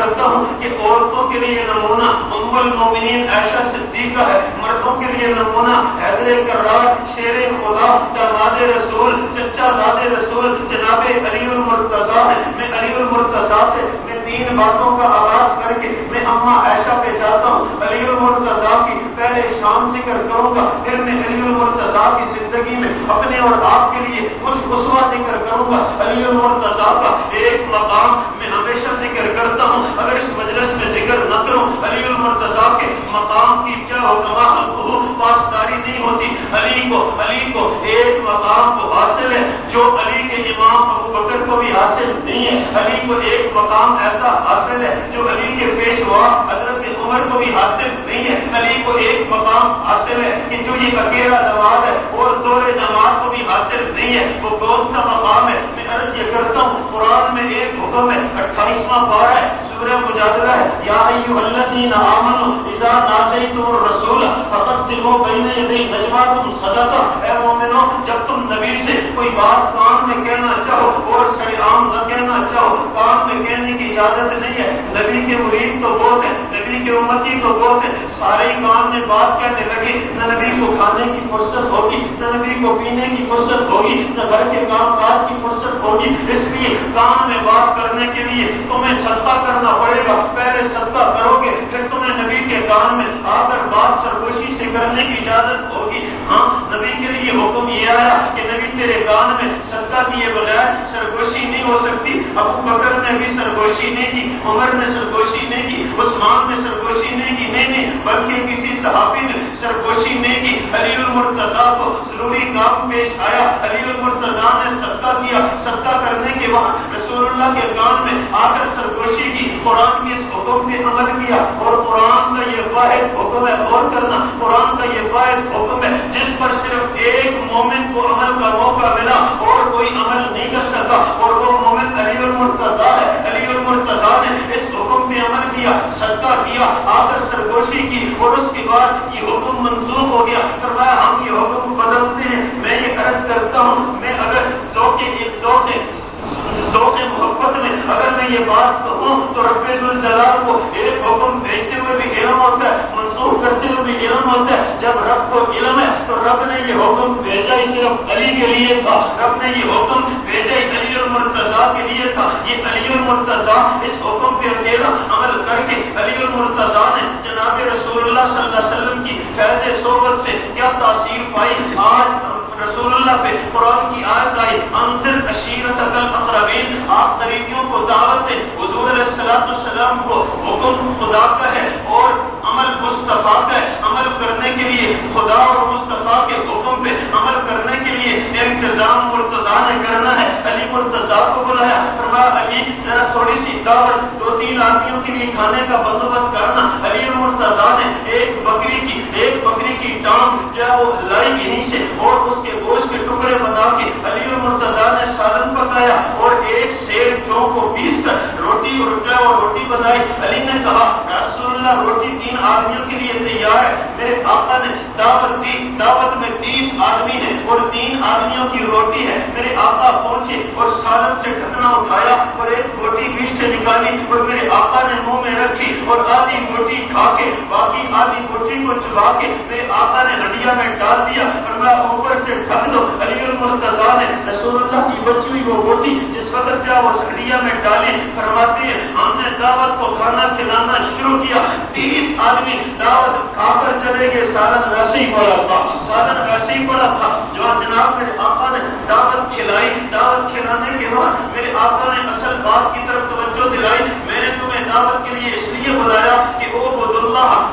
کرتا ہوں کہ عورتوں کے لیے نمونہ ام المومنین عائشہ صدیقہ ہے، مردوں کے لیے نمونہ حیدر کرار شیر خدا داماد رسول چچا زاد رسول جناب علی المرتضیٰ ہے۔ میں علی المرتضیٰ سے میں 3 باتوں کا آغاز کر کے میں اما عائشہ پہ جاتا ہوں۔ علی المرتضیٰ کی پہلے شان ذکر کروں گا، پھر میں علی المرتضیٰ کی زندگی میں اپنے اور آپ کے لیے کچھ اسوہ ذکر کروں گا۔ علی المرتضیٰ کا ایک مقام میں ہمیشہ ذکر کرتا ہوں، اگر اس مجلس میں ذکر نہ کروں علی المرتضیٰ کے مقام کی کیا ہوگا، پاسداری نہیں ہوتی۔ علی کو ایک مقام کو حاصل ہے جو علی کے امام ابو بکر کو بھی حاصل نہیں ہے۔ علی کو ایک مقام ایسا حاصل ہے جو علی کے پیشوا حضرت عمر کو بھی حاصل نہیں ہے۔ علی کو ایک مقام حاصل ہے کہ جو یہ اکیلا نواز ہے اور دور جماعت کو بھی حاصل نہیں ہے۔ وہ کون سا مقام ہے؟ میں عرض یہ کرتا ہوں، قرآن میں ایک حکم ہے، 28واں پارہ ہے، سورہ مجادلہ ہے، یا ایھا الذین آمنوا اذا ناجیتم الرسول فقدموا بین یدی نجواکم صدقہ۔ اے مومنو، جب تم نبی سے کوئی بات کان میں کہنا چاہو اور سر عام نہ کہنا چاہو، کان میں کہنے کی اجازت نہیں ہے۔ نبی کے مرید تو بہت ہے، نبی کے امتی تو بہت ہے، سارے ہی کان میں بات کہنے لگے، نہ نبی کو کھانے کی فرصت ہوگی، نہ نبی کو پینے کی فرصت ہوگی، نہ گھر کے کام کاج کی فرصت ہوگی۔ اس لیے کان میں بات کرنے کے لیے تمہیں صدقہ کرنا پڑے گا۔ پہلے صدقہ کرو گے، پھر تمہیں نبی کے کان میں آ کر بات سرگوشی سے کرنے کی اجازت ہوگی۔ ہاں، نبی کے لیے حکم یہ آیا کہ نبی تیرے کان میں صدقہ کیے بغیر سرگوشی نہیں ہو سکتی۔ ابو بکر نے بھی سرگوشی نہیں کی، عمر نے سرگوشی نہیں کی، عثمان نے سرگوشی نہیں کی، نہیں بلکہ کسی صحابی نے سرگوشی نہیں کی۔ علی المرتضیٰ کو ضروری کام پیش آیا، علی المرتضیٰ نے صدقہ کیا، صدقہ کرنے کے بعد رسول اللہ کے کان میں آ کر سرگوشی کی، قرآن کے اس حکم پہ عمل کیا۔ اور قرآن کا یہ واحد حکم ہے، غور کرنا، قرآن کا یہ واحد حکم ہے جس پر صرف ایک مومن کو عمل کا موقع ملا اور کوئی عمل نہیں کر سکا، اور وہ مومن علی المرتضیٰ ہے۔ علی المرتضیٰ نے اس حکم پہ عمل کیا، صدقہ کیا، آ کر سرگوشی کی، اور اس کے بعد یہ حکم منسوخ ہو گیا۔ فرمایا ہم یہ حکم بدلتے ہیں۔ میں یہ عرض کرتا ہوں، میں اگر ذوق محبت میں اگر میں یہ بات کہوں تو رب ذوالجلال کو ایک حکم بھیجتے ہوئے بھی علم ہوتا ہے، منسوخ کرتے ہوئے بھی علم ہوتا ہے۔ جب رب کو علم ہے تو رب نے یہ حکم بھیجا ہی صرف علی کے لیے تھا، رب نے یہ حکم بھیجا ہی علی المرتضیٰ کے لیے تھا۔ یہ علی المرتضیٰ اس حکم پہ اکیلا عمل کر کے علی المرتضیٰ نے جناب رسول اللہ صلی اللہ علیہ وسلم کی فیض صحبت سے کیا تاثیر پائی۔ آج رسول اللہ پہ قرآن کی آیت آئی، انذر عشیرتک الاقربین، آپ قریبیوں کو دعوت دیں۔ حضور علیہ السلام کو حکم خدا کا ہے اور عمل مصطفیٰ کا ہے۔ عمل کرنے کے لیے خدا اور مصطفیٰ کے حکم پہ عمل کرنے کے لیے انتظام مرتضیٰ نے کرنا ہے۔ علی مرتضیٰ کو بلایا، فرمایا علی ذرا تھوڑی سی دعوت 2-3 آدمیوں کے لیے کھانے کا بندوبست کرنا۔ علی مرتضیٰ نے ایک بکری کی ٹانگ جو وہ لائی یہیں سے اور اس کے گوشت کے ٹکڑے بنا کے علی مرتضیٰ نے سالن پکایا اور ایک سیب جو کو پیس کر روٹی بنائی۔ علی نے کہا رسول اللہ روٹی 3 آدمیوں کے لیے تیار ہے۔ میرے آقا نے دعوت دی، دعوت میں 30 آدمی ہیں اور 3 آدمیوں کی روٹی ہے۔ میرے آقا پہنچے اور سالن سے ڈھکنا اٹھایا اور ایک روٹی بیچ سے نکالی اور میرے آقا نے منہ میں رکھی اور آدھی روٹی کھا کے باقی آدھی روٹی کو چبا کے میرے آقا نے ہڈیا میں ڈال دیا اور میں اوپر سے ڈھک دو۔ علی المرتضیٰ نے رسول اللہ کی بچی ہوئی وہ روٹی جس وقت کیا وہ ہڈیا میں ڈالی، فرماتے ہیں ہم نے دعوت کو کھانا کھلانا شروع کیا۔ 30 آدمی دعوت کھا کر چلے گئے، سالن ویسے ہی پڑا تھا جو جناب میرے آقا نے دعوت کھلائی۔ دعوت کھلانے کے بعد میرے آقا نے اصل بات کی طرف توجہ دلائی، میں نے تمہیں دعوت کے لیے اس لیے بلایا کہ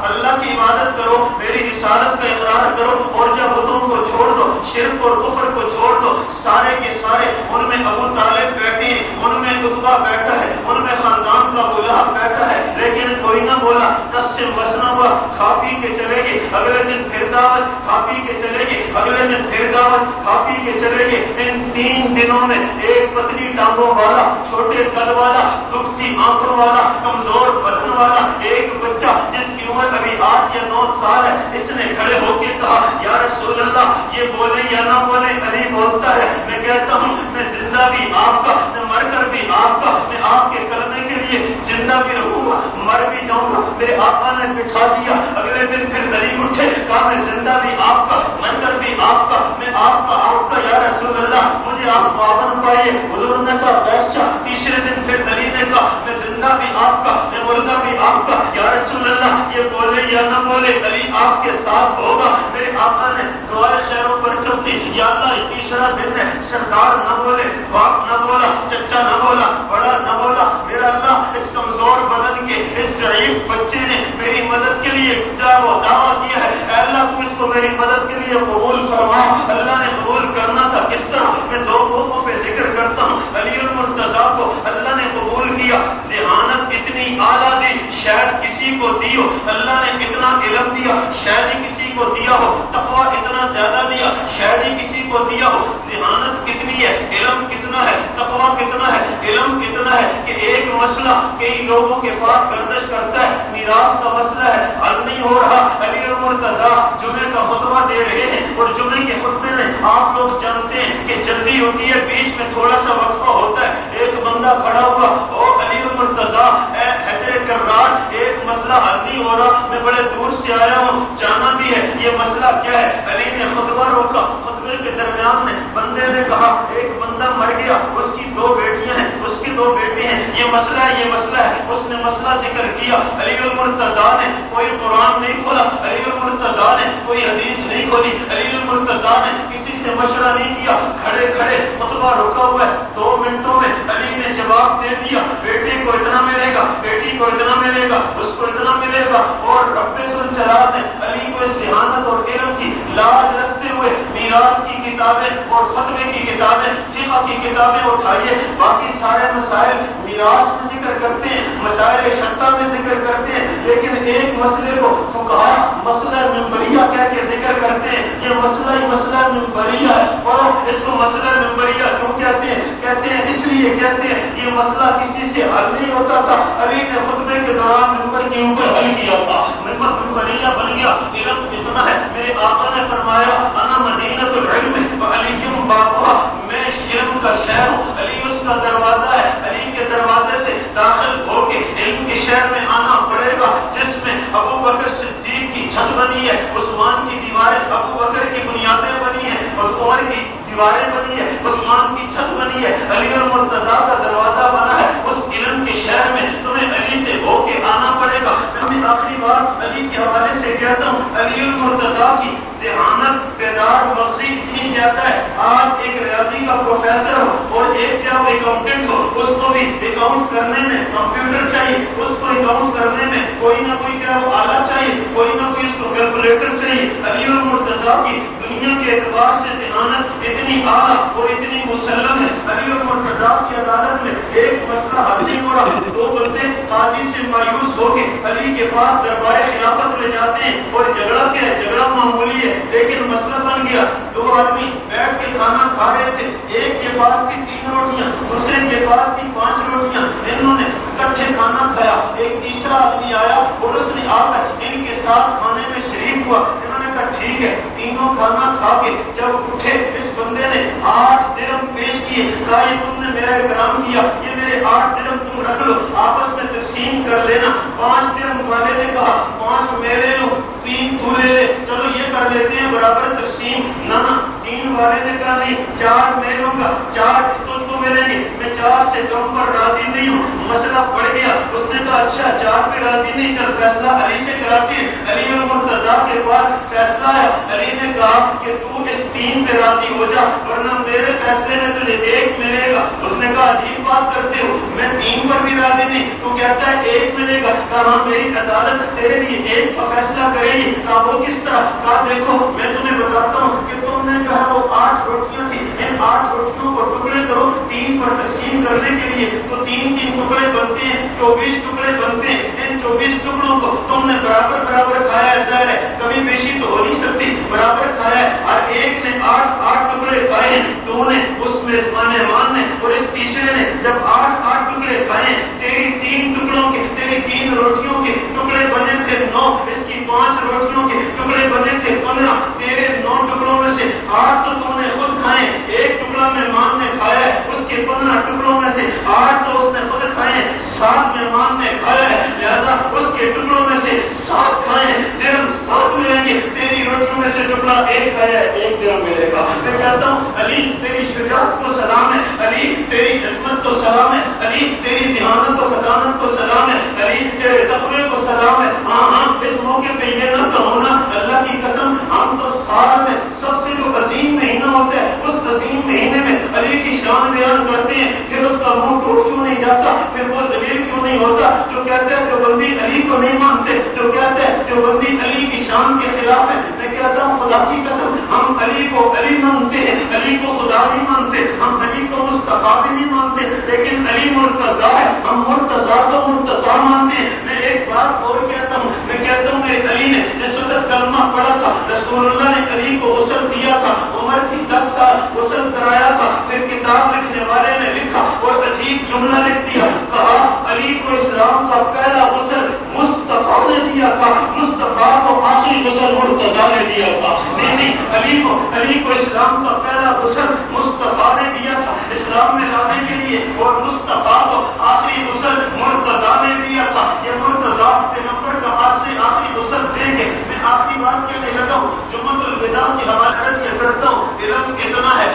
اللہ کی عبادت کرو، میری رسالت کا اقرار کرو اور جب بتوں کو چھوڑ دو، شرک اور کفر کو چھوڑ دو۔ سارے کے سارے ان میں ابو طالب بیٹھے ہیں، ان میں عتبہ بیٹھا ہے، ان میں خاندان کا غلام بیٹھا ہے، لیکن کوئی نہ بولا۔ 10 سے مسنا ہوا، کھا پی کے چلے گئے، اگلے دن پھر دعوت، کھا پی کے چلے گئے، اگلے دن پھر دعوت، کھا پی کے چلے گئے۔ ان 3 دنوں میں ایک پتلی ٹانگوں والا، چھوٹے قد والا، دکھتی آنکھوں والا، کمزور بدن والا ایک بچہ جس کی عمر ابھی 8 یا 9 سال ہے، اس نے کھڑے ہو کے کہا یا رسول اللہ یہ بولے یا نہ بولے علی بولتا ہے۔ میں کہتا ہوں میں زندہ بھی آپ کا، میں مر کر بھی آپ کا، میں آپ کے کلمے کے لیے زندہ بھی رہوں گا مر بھی جاؤں گا. میرے آقا نے بٹھا دیا. اگلے دن پھر دلیل اٹھے, کہا میں زندہ بھی آپ کا, منظر بھی آپ کا, میں آپ کا یا رسول اللہ مجھے آپ پابند پائیے. حضور نے کہا بیٹھ جا. تیسرے دن پھر دلیل نے کہا میں زندہ بھی آپ کا, میں مردہ بھی آپ کا, یا رسول اللہ یہ بولے یا نہ بولے علی آپ کے ساتھ ہوگا. میرے آقا نے دعائے خیر و برکت کی, یا اللہ تیسرا دن ہے, سردار نہ بولے, باپ نہ بولا, چچا نہ بولا, بڑا نہ بولا. میرا اللہ اس کمزور بدن کے اس ضعیف بچے نے میری مدد کے لیے دعویٰ کیا ہے. اے اللہ تو اس کو میری مدد کے لیے قبول فرما. اللہ نے قبول کرنا تھا کس طرح؟ میں دو موقعوں پہ ذکر کرتا ہوں. علی المرتضیٰ کو اللہ نے قبول کیا. ذہانت اتنی اعلیٰ دی شاید کسی کو دی ہو. اللہ نے اتنا علم دیا شاید ہی کسی کو دیا ہو. تقویٰ اتنا زیادہ دیا شاید ہی کسی کو دیا ہو. ذہانت کتنی ہے, علم کتنا ہے, تقویٰ کتنا ہے, علم کتنا ہے کہ ایک مسئلہ کئی لوگوں کے پاس گردش کرتا ہے. میراث کا مسئلہ ہے, حل نہیں ہو رہا. علی المرتضیٰ جمعے کا خطبہ دے رہے ہیں اور جمعے کے خطبے میں آپ لوگ جانتے ہیں کہ جلدی ہوتی ہے, بیچ میں تھوڑا سا وقفہ ہوتا ہے. ایک بندہ کھڑا ہوا, او علی المرتضیٰ اے حیدر کرار, ایک مسئلہ حل نہیں ہو رہا, میں بڑے دور سے آیا ہوں, جانا بھی ہے, یہ مسئلہ کیا ہے؟ علی نے خطبہ روکا. خطبے کے درمیان میں بندے نے کہا ایک بندہ مر گیا, اس کی دو بیٹیاں ہیں, اس کی دو بیٹے ہیں, یہ مسئلہ ہے, یہ مسئلہ ہے. اس نے مسئلہ ذکر کیا. علی المرتضیٰ نے کوئی قرآن نہیں کھولا, علی المرتضیٰ نے کوئی حدیث نہیں کھولی, علی المرتضیٰ نے کسی سے مشورہ نہیں کیا. کھڑے کھڑے خطبہ روکا ہوا ہے. 2 منٹوں میں علی نے جواب دے دیا. بیٹے کو اتنا ملے گا, بیٹی کو اتنا ملے گا, اس کو اتنا ملے گا. اور رب ذوالجلال نے علی کو اس ذہانت اور علم کی لاج رکھتے ہوئے میراث کی کتابیں اور خطبے کی کتابیں, فقہ کی کتابیں اٹھائیے. باقی سارے مسائل میراث میں ذکر کرتے ہیں, مسائل شرطہ میں ذکر کرتے ہیں, لیکن ایک مسئلے کو فقہا مسئلہ منبریہ کہہ کے ذکر کرتے ہیں. یہ مسئلہ ہی مسئلہ منبریہ ہے. اور اس کو مسئلہ منبریہ کیوں کہتے ہیں؟ کہتے ہیں اس لیے کہتے ہیں یہ مسئلہ کسی سے حل نہیں ہوتا تھا, علی نے خطبے کے دوران منبر کے اوپر حل کیا تھا. منبر منبریہ بن گیا. علم اتنا ہے, میرے آقا نے فرمایا انا مدینۃ العلم وعلی بابها, میں علم کا شہر ہوں, علی اس کا دروازہ ہے. علی کے دروازے سے داخل ہو کے علم کے شہر میں آنا پڑے گا, جس میں ابو بکر صدیق کی چھت بنی ہے, عثمان کی دیواریں, ابو بکر کی بنیادیں بنی ہیں, عمر کی دیواریں بنی ہے, عثمان کی چھت بنی ہے, علی المرتضیٰ کا دروازہ بنا ہے. اس علم کے شہر میں تمہیں علی سے ہو کے آنا پڑے گا. میں آخری بار علی کے حوالے سے کہتا ہوں, علی المرتضیٰ کی ذہانت بیدار مغزی اتنی زیادہ ہے. آپ ایک ریاضی کا پروفیسر ہو اور ایک کیا اکاؤنٹنٹ ہو, اس کو بھی اکاؤنٹ کرنے میں کمپیوٹر چاہیے, اس کو اکاؤنٹ کرنے میں کوئی نہ کوئی کیا وہ آلہ چاہیے, کوئی نہ کوئی اس کو کیلکولیٹر چاہیے. علی المرتضیٰ کی دنیا کے اعتبار سے ذہانت اتنی اعلیٰ اور اتنی مسلم ہے. علی المرتضیٰ کی عدالت میں ایک مسئلہ حل نہیں ہو رہا, 2 بندے قاضی سے مایوس ہو کے علی کے پاس دربار خلافت لے جاتے ہیں. اور جھگڑا کیا ہے؟ جھگڑا معمولی ہے, لیکن مسئلہ بن گیا. 2 آدمی بیٹھ کے کھانا کھا رہے تھے, ایک کے پاس تھی 3 روٹیاں, دوسرے کے پاس تھی 5 روٹیاں. انہوں نے اکٹھے کھانا کھایا. ایک تیسرا آدمی آیا اور اس نے آ کر ان کے ساتھ کھانے میں شریک ہوا. انہوں نے کہا ٹھیک ہے. تینوں کھانا کھا کے جب اٹھے, اس بندے نے 8 درہم پیش کیے. کہا یہ تم نے میرا اکرام کیا, یہ میرے 8 درہم تم رکھ لو, آپس میں تقسیم کر لینا. 5 درہم والے نے کہا 5 میں لے لو, 3 تو لے لے, چلو یہ کر لیتے ہیں برابر تقسیم. نہ 3 والے نے کہا نہیں 4 میں لوں گا, 4 تو ملیں گے, میں 4 سے کم پر راضی نہیں ہوں. مسئلہ بڑھ گیا. اس نے کہا اچھا 4 پہ راضی نہیں, چل فیصلہ علی سے کراتے ہیں. علی المرتضیٰ کے پاس فیصلہ ہے. علی نے کہا کہ تو اس 3 پہ راضی ہو جا, ورنہ میرے فیصلے میں تجھے 1 ملے گا. اس نے کہا عجیب بات کرتے ہو, میں 3 پر بھی راضی نہیں, تو کہتا ہے 1 ملے گا. کہا میری عدالت تیرے لیے 1 کا فیصلہ کرے گی. کہا وہ کس طرح؟ کہا دیکھو میں تمہیں بتاتا ہوں کہ تم نے جو ہے وہ 8 روٹیاں تھی, ان 8 روٹیوں کو ٹکڑے کرو 3 پر تقسیم کرنے کے لیے, تو 3 ٹکڑے بنتے ہیں, 24 ٹکڑے بنتے ہیں. ان 24 ٹکڑوں کو تم نے برابر برابر کھایا ہے. ظاہر ہے کبھی بیشی تو ہو نہیں سکتی, برابر کھایا ہے. اور ایک نے 8 ٹکڑے کھائے, 2 نے اس مہمان نے, اور اس تیسرے نے جب 8 ٹکڑے کھائے, تیری 3 ٹکڑوں کے, تیری 3 روٹیوں کے ٹکڑے بنے تھے 9, اس کی 5 روٹیوں کے ٹکڑے بنے تھے 15. تیرے 9 ٹکڑوں میں سے 8 تو تم نے خود کھائے, 1 ٹکڑا مہمان نے کھایا ہے. اس کے 15 ٹکڑوں میں سے 8 تو اس نے خود کھائے, 7 مہمان سلیمان نے کھایا ہے، لہذا اس کے ٹکڑوں میں سے 7 کھائے ہیں، درہم 7 ملیں گے، تیری روٹیوں میں سے ٹکڑا 1 کھایا ہے، 1 درہم ملے گا۔ میں کہتا ہوں علی تیری شجاعت کو سلام ہے، علی تیری عظمت کو سلام ہے، علی تیری ذہانت و فطانت کو سلام ہے، علی تیرے تقوی کو سلام ہے۔ ہاں اس موقع پہ یہ نہ کہو نا اللہ کی قسم ہم تو سال میں سب سے جو عظیم مہینہ ہوتا ہے اس عظیم مہینے میں علی کی شان بیان کرتے ہیں، پھر اس کا منہ ٹوٹ کیوں نہیں جاتا، پھر وہ ذلیل کیوں نہیں ہوتا؟ جو کہتا ہے جو بندی علی کو نہیں مانتے، جو کہتا ہے جو بندی علی کی شان کے خلاف ہے، میں کہتا ہوں خدا کی قسم ہم علی کو علی مانتے ہیں، علی کو خدا نہیں مانتے، ہم علی کو مصطفیٰ بھی نہیں مانتے، لیکن علی مرتضیٰ ہے، ہم مرتضیٰ کو مرتضیٰ مانتے ہیں۔ میں ایک بات اور کہتا ہوں، میں کہتا ہوں میرے علی نے جس وقت کلمہ پڑھا تھا رسول اللہ نے علی کو غسل دیا تھا، عمر کی 10 سال غسل کرایا تھا، پھر کتاب لکھنے والے نے لکھا اور عجیب جملہ لکھ دیا، کہا علی کو اسلام کا پہلا غسل مصطفیٰ نے دیا تھا، مصطفیٰ کو آخری غسل مرتضیٰ نے دیا تھا۔ نہیں علی کو اسلام کا پہلا غسل مصطفیٰ نے دیا تھا اسلام میں لانے کے لیے، اور مصطفیٰ کو آخری غسل مرتضیٰ نے دیا تھا۔ یہ مرتضیٰ پیغمبر کا آخری غسل دے گے۔ میں آخری بات کہنے لگا ہوں، جمعۃ الوداع کی حوالت کیا کرتا ہوں، علم اتنا ہے،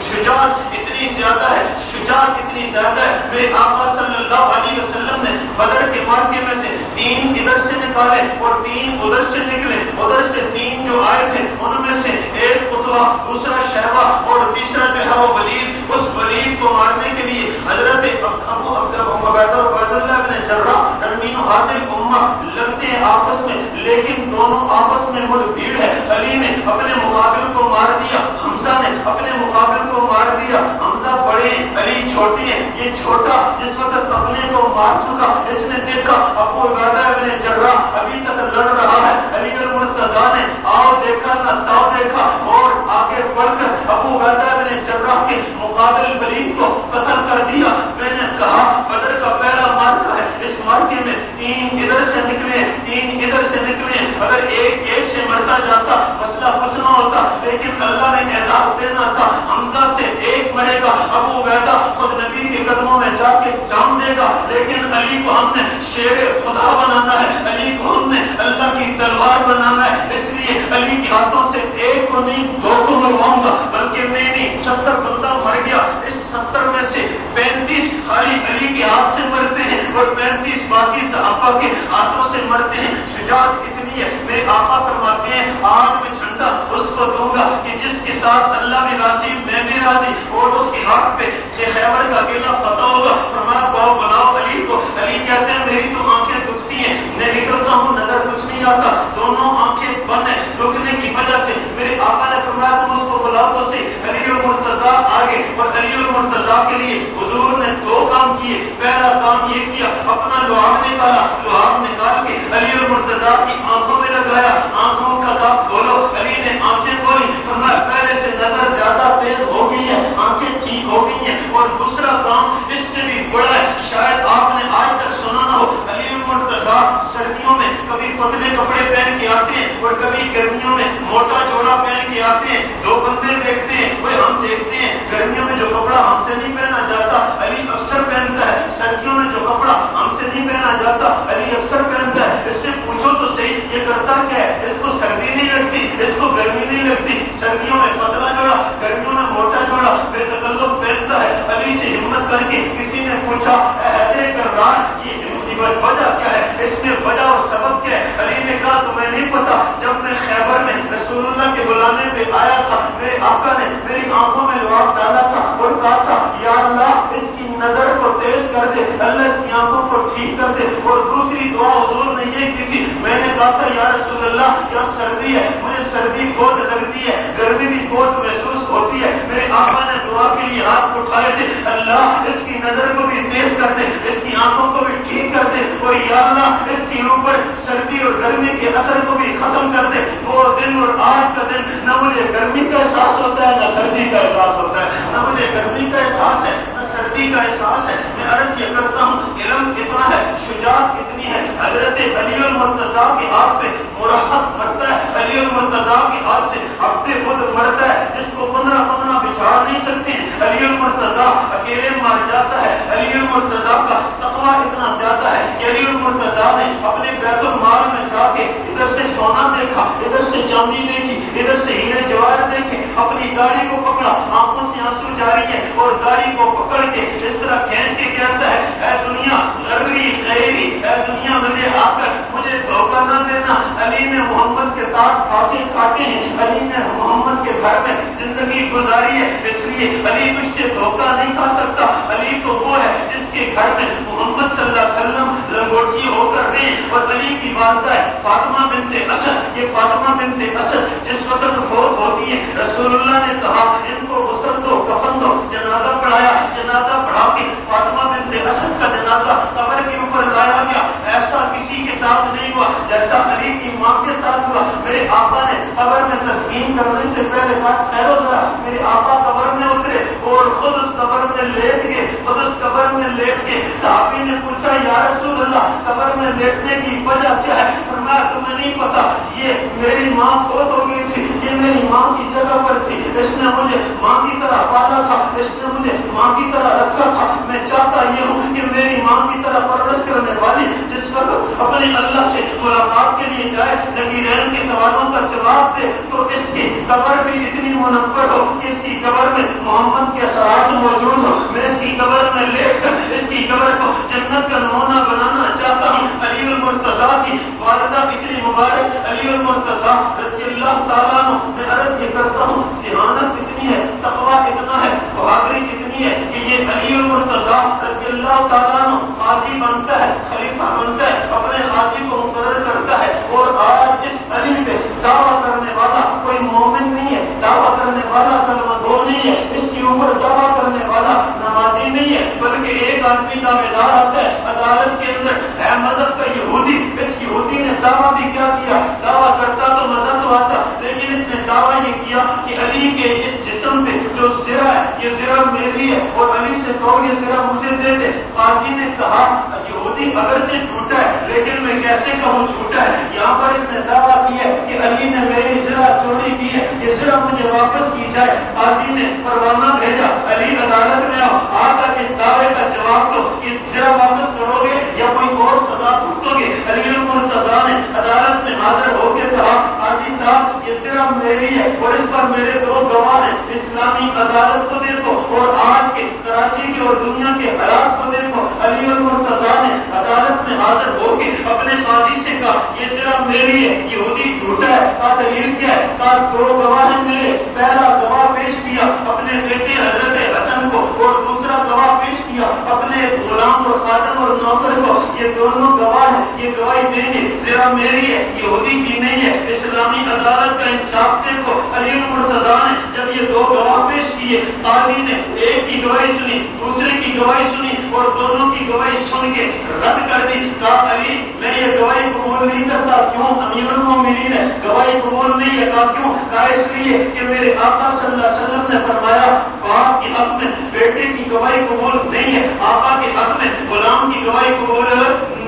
شجاعت اتنی زیادہ ہے، شجاعت اتنی زیادہ ہے، میرے آقا صلی اللہ علیہ وسلم نے بدر کے معرکے میں سے 3 ادھر سے نکالے اور 3 ادھر سے نکلے، ادھر سے 3 جو آئے تھے ان میں سے ایک قطبہ، دوسرا شیبہ اور تیسرا جو ہے وہ ولید۔ اس ولید کو مارنے کے لیے حضرت ابو عبداللہ بن جرح تنوین حاضر امہ لگتے ہیں آپس میں، لیکن دونوں آپس میں مڑ بھیڑ ہے۔ علی نے اپنے مقابل کو مار دیا، حمزہ نے اپنے مقابل کو مار دیا، حمزہ بڑے علی چھوٹے ہیں۔ یہ چھوٹا جس وقت اپنے کو مار چکا اس نے دیکھا ابو عبیدہ بن جرح ابھی تک لڑ رہا ہے، علی المرتضیٰ نے آؤ دیکھا نہ تاؤ دیکھا اور آگے بڑھ کر ابو عبیدہ بن جرح کے مقابل ولید کو قتل کر دیا۔ میں نے کہا بدر کا پہلا مارکا ہے، اس مارکے میں 3 ادھر سے نکلے 3 ادھر سے نکلے، اگر ایک سے مرتا جاتا مسئلہ کچھ نہ ہوتا، لیکن اللہ نے اعزاز دینا تھا حمزہ سے 1 مرے گا، ابو عبیدہ خود نبی کے قدموں میں جا کے جان دے گا، لیکن علی کو ہم نے شیر خدا بنانا ہے، علی کو ہم نے اللہ کی تلوار بنانا ہے، اس لیے علی کے ہاتھوں سے 1 کو نہیں 2 کو مرواؤں گا، بلکہ میں نہیں 70 بندہ مر گیا، اس 70 میں سے 35 خالی علی کے ہاتھ سے مرتے ہیں اور 35 باقی صحابہ کے ہاتھوں سے مرتے ہیں۔ شجاعت اتنی ہے، میرے آقا فرماتے ہیں آج میں جھنڈا اس کو دوں گا کہ جس کے ساتھ اللہ بھی راضی میں بھی راضی، اور اس کے ہاتھ پہ خیبر کا قلعہ فتح ہوگا۔ فرمایا باؤ بلاؤ علی کو۔ علی کہتے ہیں میری تو آنکھیں دکھتی ہیں، میں نکلتا ہوں نظر کچھ نہیں آتا، دونوں آنکھیں بند ہیں دکھنے کی وجہ سے۔ میرے آقا نے فرمایا تم اس کو بلاؤ تو سے علی المرتضیٰ آگے، اور علی المرتضیٰ کے لیے حضور نے 2 کام کیے۔ پہلا کام یہ کیا اپنا لحاف نکالا، لحاف نکال کے علی المرتضیٰ کی آنکھوں میں لگایا، آنکھوں کا کام کھولو۔ علی نے آنکھیں کھولی، فرمایا پہلے سے نظر زیادہ تیز ہو گئی ہے، آنکھیں ٹھیک ہو گئی ہیں۔ اور دوسرا کام اس سے بھی بڑا ہے، شاید آپ نے آج تک سنا نہ ہو، علی المرتضیٰ سردیوں میں کبھی پتلے کپڑے پہن کے آتے ہیں اور کبھی گرمیوں میں موٹا جوڑا پہن کے آتے ہیں۔ 2 بندے دیکھتے ہیں، وہ ہم دیکھتے ہیں گرمیوں میں جو کپڑا ہم سے نہیں پہنا جاتا علی اکثر پہنتا ہے، سردیوں میں جو کپڑا ہم سے نہیں پہنا جاتا علی اکثر پہنتا ہے۔ اس سے پوچھو تو صحیح یہ کرتا کیا ہے؟ اس کو سردی نہیں لگتی، اس کو گرمی نہیں لگتی، سردیوں میں پتلا جوڑا گرمیوں میں موٹا جوڑا بے تکلف پہنتا ہے۔ علی سے ہمت کر کے کسی نے پوچھا اے کرار یہ وجہ کیا ہے، اس میں وجہ اور سبب کیا ہے؟ علی نے کہا تمہیں نہیں پتا، جب میں خیبر میں رسول اللہ کے بلانے پہ آیا تھا میرے آقا نے میری آنکھوں میں لحاف ڈالا تھا اور کہا تھا یا اللہ اس کی نظر کو تیز کر دے، اللہ اس کی آنکھوں کو ٹھیک کر دے۔ اور دوسری دعا حضور نے یہ کی تھی، میں نے کہا تھا یا رسول اللہ کیا سردی ہے، مجھے سردی بہت لگتی ہے، گرمی بھی بہت محسوس ہوتی ہے۔ میرے آقا نے دعا کے لیے ہاتھ اٹھائے تھے، اللہ اس کی نظر کو بھی تیز کر دے، اس کی آنکھوں کو بھی ٹھیک کر دے، اور یا اللہ اس کے اوپر سردی اور گرمی کے اثر کو بھی ختم کر دے۔ وہ دن اور آج کا دن نہ مجھے گرمی کا احساس ہوتا ہے نہ سردی کا احساس ہوتا ہے، نہ مجھے گرمی کا احساس ہے نہ سردی کا احساس ہے۔ میں عرض یہ کرتا ہوں علم اتنا ہے، شجاعت اتنی ہے، حضرت علی المرتضیٰ کے ہاتھ پہ مرحب مرتا ہے، علی علی المرتضیٰ کے ہاتھ سے عبد خود مرتا ہے جس کو 15 بچھا نہیں سکتے. علی المرتضیٰ اکیلے مر جاتا ہے. علی المرتضیٰ کا تقویٰ اتنا زیادہ ہے کہ علی المرتضیٰ نے اپنے بیت المال میں جا کے ادھر سے سونا دیکھا, ادھر سے چاندی دیکھی, ادھر سے ہیرے جواہر دیکھے, اپنی داڑھی کو پکڑا, آنکھوں سے آنسو جاری ہے, اور داڑھی کو پکڑ کے اس طرح کھینچ کے کہتا ہے اے دنیا غربی خیری, اے دنیا مجھے آ کر مجھے دھوکہ نہ دینا. علی نے محمد کے ساتھ فاتح کاٹے ہیں, علی نے محمد کے گھر میں زندگی گزاری ہے, اس لیے علی تجھ سے دھوکہ نہیں کھا سکتا. علی تو وہ ہے جس کے گھر میں محمد صلی اللہ علیہ وسلم لنگوٹی ہو کر رہے ہیں. اور علی کی والدہ ہے فاطمہ بنت اسد. یہ فاطمہ بنت اسد جس وقت فوت ہوتی ہے رسول اللہ نے کہا ان کو غسل دو, کفن دو. جنازہ پڑھایا, جنازہ پڑھا کے فاطمہ بنت اسد کا جنازہ قبر کے اوپر لایا گیا. ایسا کسی کے ساتھ نہیں ہوا جیسا علی کی ماں کے ساتھ ہوا. میرے آقا نے قبر میں تسلیم کرنے سے پہلے کہا ٹھہرو ذرا. میرے آقا قبر میں اترے اور خود اس قبر میں لیٹ گئے. خود اس قبر میں لیٹ کے صحابی نے پوچھا یا رسول اللہ قبر میں لیٹنے کی وجہ کیا ہے؟ فرمایا تمہیں نہیں پتا, یہ میری ماں فوت ہو گئی تھی, یہ میری ماں کی جگہ پر تھی, اس نے مجھے ماں کی طرح پالا تھا, اس نے مجھے ماں کی طرح رکھا تھا. میں چاہتا یہ ہوں کہ میری ماں کی طرح پرورش کرنے والی جس وقت اپنے اللہ سے ملاقات کے لیے جائے, نبیین کے سوالوں کا جواب دے, تو اس کی قبر بھی اتنی منور ہو کہ اس کی قبر میں محمد کے اثرات موجود ہو. میں اس کی قبر میں لیٹ کر اس کی قبر کو جنت کا نمونہ بنانا چاہتا ہوں. علی المرتضیٰ کی والدہ اتنی مبارک علی المرتضیٰ رضی اللہ تعالیٰ عنہ, میں عرض یہ کرتا ہوں ذہانت کتنی ہے, تقویٰ کتنا ہے, بہادری کتنی ہے کہ یہ علی المرتضیٰ رضی اللہ تعالیٰ عنہ قاضی بنتا ہے, خلیفہ بنتا ہے, اپنے قاضی کو مقرر کرتا ہے. اور آج اس علی پہ دعویٰ کرنے والا کوئی مومن نہیں ہے, دعویٰ کرنے والا کلمہ گو نہیں ہے, اس کے اوپر دعویٰ کرنے والا نمازی نہیں ہے, بلکہ ایک آدمی دعوے دار آتا ہے عدالت کے اندر ہے مذہب کا یہودی. اس یہودی نے دعویٰ بھی کیا کیا, دعویٰ کرتا تو مزہ تو آتا, لیکن اس نے دعویٰ یہ کیا کہ علی کے اس جسم پہ جو زرہ ہے یہ زرہ میری ہے, اور علی سے کہو یہ زرہ مجھے دے دے. قاضی نے کہا یہودی اگرچہ جھوٹا ہے لیکن میں کیسے کہوں جھوٹا ہے. یہاں پر اس نے دعویٰ کیا کہ علی نے میری زرہ چوری کی ہے, یہ زرہ مجھے واپس کی جائے. قاضی نے پروانہ بھیجا, علی عدالت میں آؤ, آ کر اس دعوے کا جواب دو کہ زرہ واپس کرو گے یا کوئی اور سزا بھگتو گے. علی المرتضیٰ نے عدالت میں حاضر ہو کے کہا قاضی صاحب یہ زرہ میری ہے اور اس پر میرے 2 گواہ ہیں. اسلامی عدالت کو دیکھو اور آج کے کراچی کے اور دنیا کے حالات کو دیکھو. علی المرتضیٰ نے عدالت میں حاضر ہو کے اپنے قاضی سے کہا یہ زرہ میری ہے, یہودی جھوٹا ہے, کا دلیل کیا ہے؟ کا 2 گواہ ہیں میرے. پہلا گواہ پیش کیا اپنے بیٹے حضرت حسن کو, اور دوسرا گواہ پیش کیا اپنے غلام اور خادم اور نوکر کو. یہ دونوں گواہ ہیں, یہ گواہی دیں گے زرہ میری ہے, یہودی کی نہیں ہے. اسلامی عدالت کا انصاف دیکھو. علی المرتضیٰ نے جب یہ 2 گواہ پیش کیے, قاضی نے ایک کی گواہی سنی, دوسرے کی گواہی سنی, اور دونوں کی گواہی سن کے رد کر دی. کہا علی میں یہ گواہی قبول نہیں کرتا. کیوں؟ امیر المومنین ہے, گواہی قبول نہیں ہے. کہا کیوں؟ کہا اس لیے کہ میرے آقا صلی اللہ علیہ وسلم نے فرمایا باپ کے حق میں بیٹے کی گواہی قبول نہیں ہے, آقا کے حق میں غلام کی گواہی قبول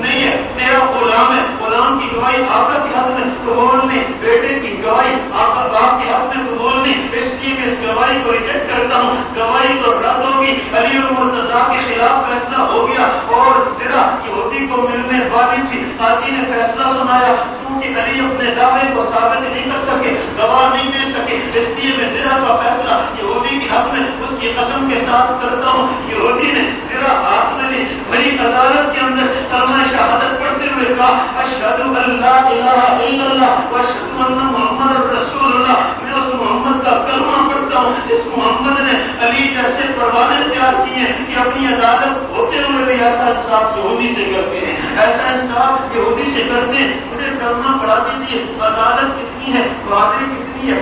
نہیں ہے. تیرا غلام ہے, غلام کی گواہی آقا کے حق میں قبول نہیں, بیٹے کی گواہی آقا باپ کے حق میں قبول نہیں. اس کی میں اس گواہی کو ریجیکٹ کرتا ہوں, گواہی تو رد ہوگی. علی المرتضیٰ کے خلاف فیصلہ ہو گیا اور زرہ یہودی کو ملنے والی تھی. قاضی نے فیصلہ سنایا, چونکہ علی اپنے دعوے کو ثابت نہیں کر سکے, گواہ نہیں دے سکے, اس لیے میں زرہ کا فیصلہ یہودی کے حق میں اس کی قسم کے ساتھ کرتا ہوں. یہودی نے زرہ ہاتھ میں لی, بڑی عدالت کے اندر کلمہ شہادت پڑھتے ہوئے کہا اشہد ان لا الہ الا اللہ واشہد ان محمد رسول اللہ. میں اس محمد کا کلمہ پڑھتا ہوں جس محمد نے علی جیسے پروانے تیار کیے ہیں کہ اپنی عدالت ہوتے ہوئے بھی ایسا انصاف یہودی سے کرتے ہیں, ایسا انصاف یہودی سے کرتے ہیں. مجھے کلمہ پڑھا دیجیے. عدالت کتنی ہے, بہادری کتنی ہے.